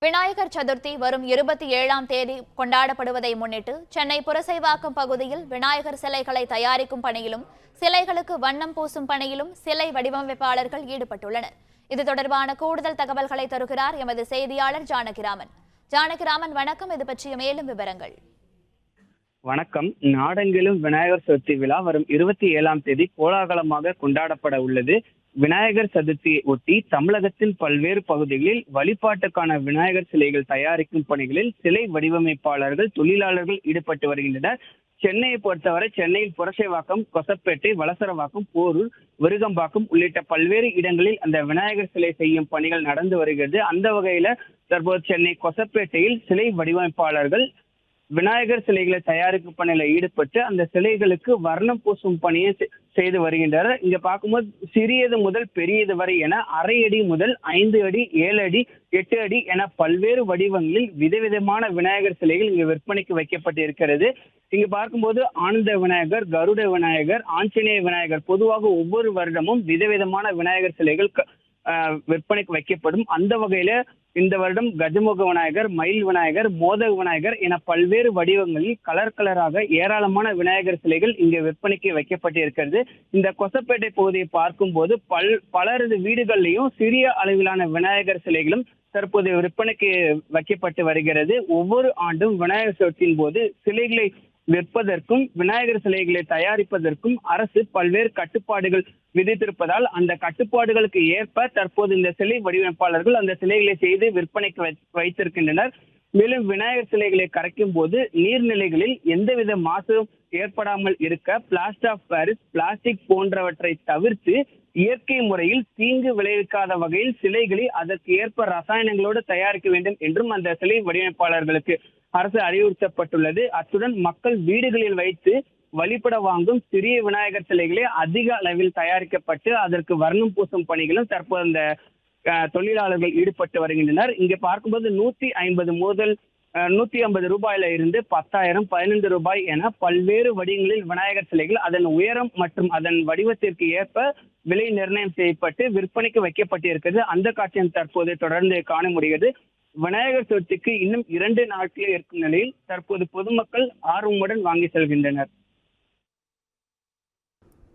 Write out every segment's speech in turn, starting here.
விநாயகர் சதுர்த்தி வரும் 27ஆம் தேதி கொண்டாடப்படுவதை முன்னிட்டு சென்னை புரசைவாக்கம் பகுதியில் விநாயகர் சிலைகளை தயாரிக்கும் பணியிலும் சிலைகளுக்கு வண்ணம் பூசும் பணியிலும் சிலை வடிவமைப்பாளர்கள் ஈடுபட்டுள்ளனர். இது தொடர்பான கூடுதல் தகவல்களை தருகிறார் எமது செய்தியாளர் ஜானகிராமன். ஜானகிராமன், வணக்கம். இது பற்றிய மேலும் விவரங்கள். வணக்கம். நாடெங்கிலும் விநாயகர் சதுர்த்தி விழா வரும் 27ஆம் தேதி கோலாகலமாக கொண்டாடப்பட உள்ளது. விநாயகர் சதுர்த்தியை ஒட்டி தமிழகத்தின் பல்வேறு பகுதிகளில் வழிபாட்டுக்கான விநாயகர் சிலைகள் தயாரிக்கும் பணிகளில் சிலை வடிவமைப்பாளர்கள், தொழிலாளர்கள் ஈடுபட்டு வருகின்றனர். சென்னையை பொறுத்தவரை சென்னையில் புரசைவாக்கம், கொசப்பேட்டை, வலசரவாக்கம், போரூர், விருகம்பாக்கம் உள்ளிட்ட பல்வேறு இடங்களில் அந்த விநாயகர் சிலை செய்யும் பணிகள் நடந்து வருகிறது. அந்த வகையில தற்போது சென்னை கொசப்பேட்டையில் சிலை வடிவமைப்பாளர்கள் விநாயகர் சிலைகளை தயாரிக்கும் பணியில ஈடுபட்டு அந்த சிலைகளுக்கு வர்ணம் பூசும் பணியை செய்து வருகின்றனர். இங்க பார்க்கும்போது சிறியது முதல் பெரியது வரை என 1/2 அடி முதல் 5 அடி, 7 அடி, 8 அடி என பல்வேறு வடிவங்களில் விதவிதமான விநாயகர் சிலைகள் இங்கு விற்பனைக்கு வைக்கப்பட்டு இருக்கிறது. இங்கு பார்க்கும்போது ஆனந்த விநாயகர், கருட விநாயகர், ஆஞ்சநேய விநாயகர், பொதுவாக ஒவ்வொரு வருடமும் விதவிதமான விநாயகர் சிலைகள் விற்பனைக்கு வைக்கப்படும். அந்த வகையில இந்த வருடம் கஜமுக விநாயகர், மயில் விநாயகர், மோதக விநாயகர் என பல்வேறு வடிவங்களில் கலராக ஏராளமான விநாயகர் சிலைகள் இங்கு விற்பனைக்கு வைக்கப்பட்டு இருக்கிறது. இந்த கொசப்பேட்டை பகுதியை பார்க்கும் போது பலரது வீடுகளிலையும் சிறிய அளவிலான விநாயகர் சிலைகளும் தற்போது விற்பனைக்கு வைக்கப்பட்டு வருகிறது. ஒவ்வொரு ஆண்டும் விநாயகர் சதுர்த்தியின் போது சிலைகளை விற்பதற்கும் விநாயகர் சிலைகளை தயாரிப்பதற்கும் அரசு பல்வேறு கட்டுப்பாடுகள் விதித்திருப்பதால் அந்த கட்டுப்பாடுகளுக்கு ஏற்ப தற்போது இந்த சிலை வடிவமைப்பாளர்கள் அந்த சிலைகளை செய்து விற்பனைக்கு வைத்திருக்கின்றனர். மேலும் விநாயகர் சிலைகளை கரைக்கும் போது நீர்நிலைகளில் எந்தவித மாசும் ஏற்படாமல் இருக்க பிளாஸ்டர் ஆஃப் பாரிஸ், பிளாஸ்டிக் போன்றவற்றை தவிர்த்து இயற்கை முறையில் தீங்கு விளைவிக்காத வகையில் சிலைகளை அதற்கு ஏற்ப ரசாயனங்களோடு தயாரிக்க வேண்டும் என்றும் அந்த சிலை வடிவமைப்பாளர்களுக்கு அரசு அறிவுறுத்தப்பட்டுள்ளது. அத்துடன் மக்கள் வீடுகளில் வைத்து வழிபட வாங்கும் சிறிய விநாயகர் சிலைகளே அதிக அளவில் தயாரிக்கப்பட்டு அதற்கு வர்ணம் பூசும் பணிகளும் தற்போது அந்த தொழிலாளர்கள் ஈடுபட்டு வருகின்றனர். இங்கே பார்க்கும்போது 150 முதல் 150 ரூபாயில இருந்து 10,000, 15 ரூபாய் என பல்வேறு வடிவங்களில் விநாயகர் சிலைகள் அதன் உயரம் மற்றும் அதன் வடிவத்திற்கு ஏற்ப விலை நிர்ணயம் செய்யப்பட்டு விற்பனைக்கு வைக்கப்பட்டிருக்கிறது. அந்த காட்சியம் தற்போது தொடர்ந்து காண முடிகிறது. விநாயகர் சதுர்த்திக்கு இன்னும் 2 நாட்களே இருக்கும் நிலையில் தற்போது பொதுமக்கள் ஆர்வமுடன் வாங்கி செல்கின்றனர்.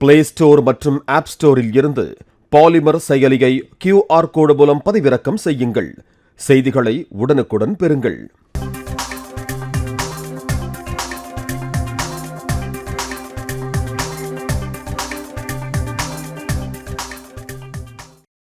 பிளே ஸ்டோர் மற்றும் ஆப் ஸ்டோரில் இருந்து பாலிமர் செயலியை QR கோடு மூலம் பதிவிறக்கம் செய்யுங்கள். செய்திகளை உடனுக்குடன் பெறுங்கள்.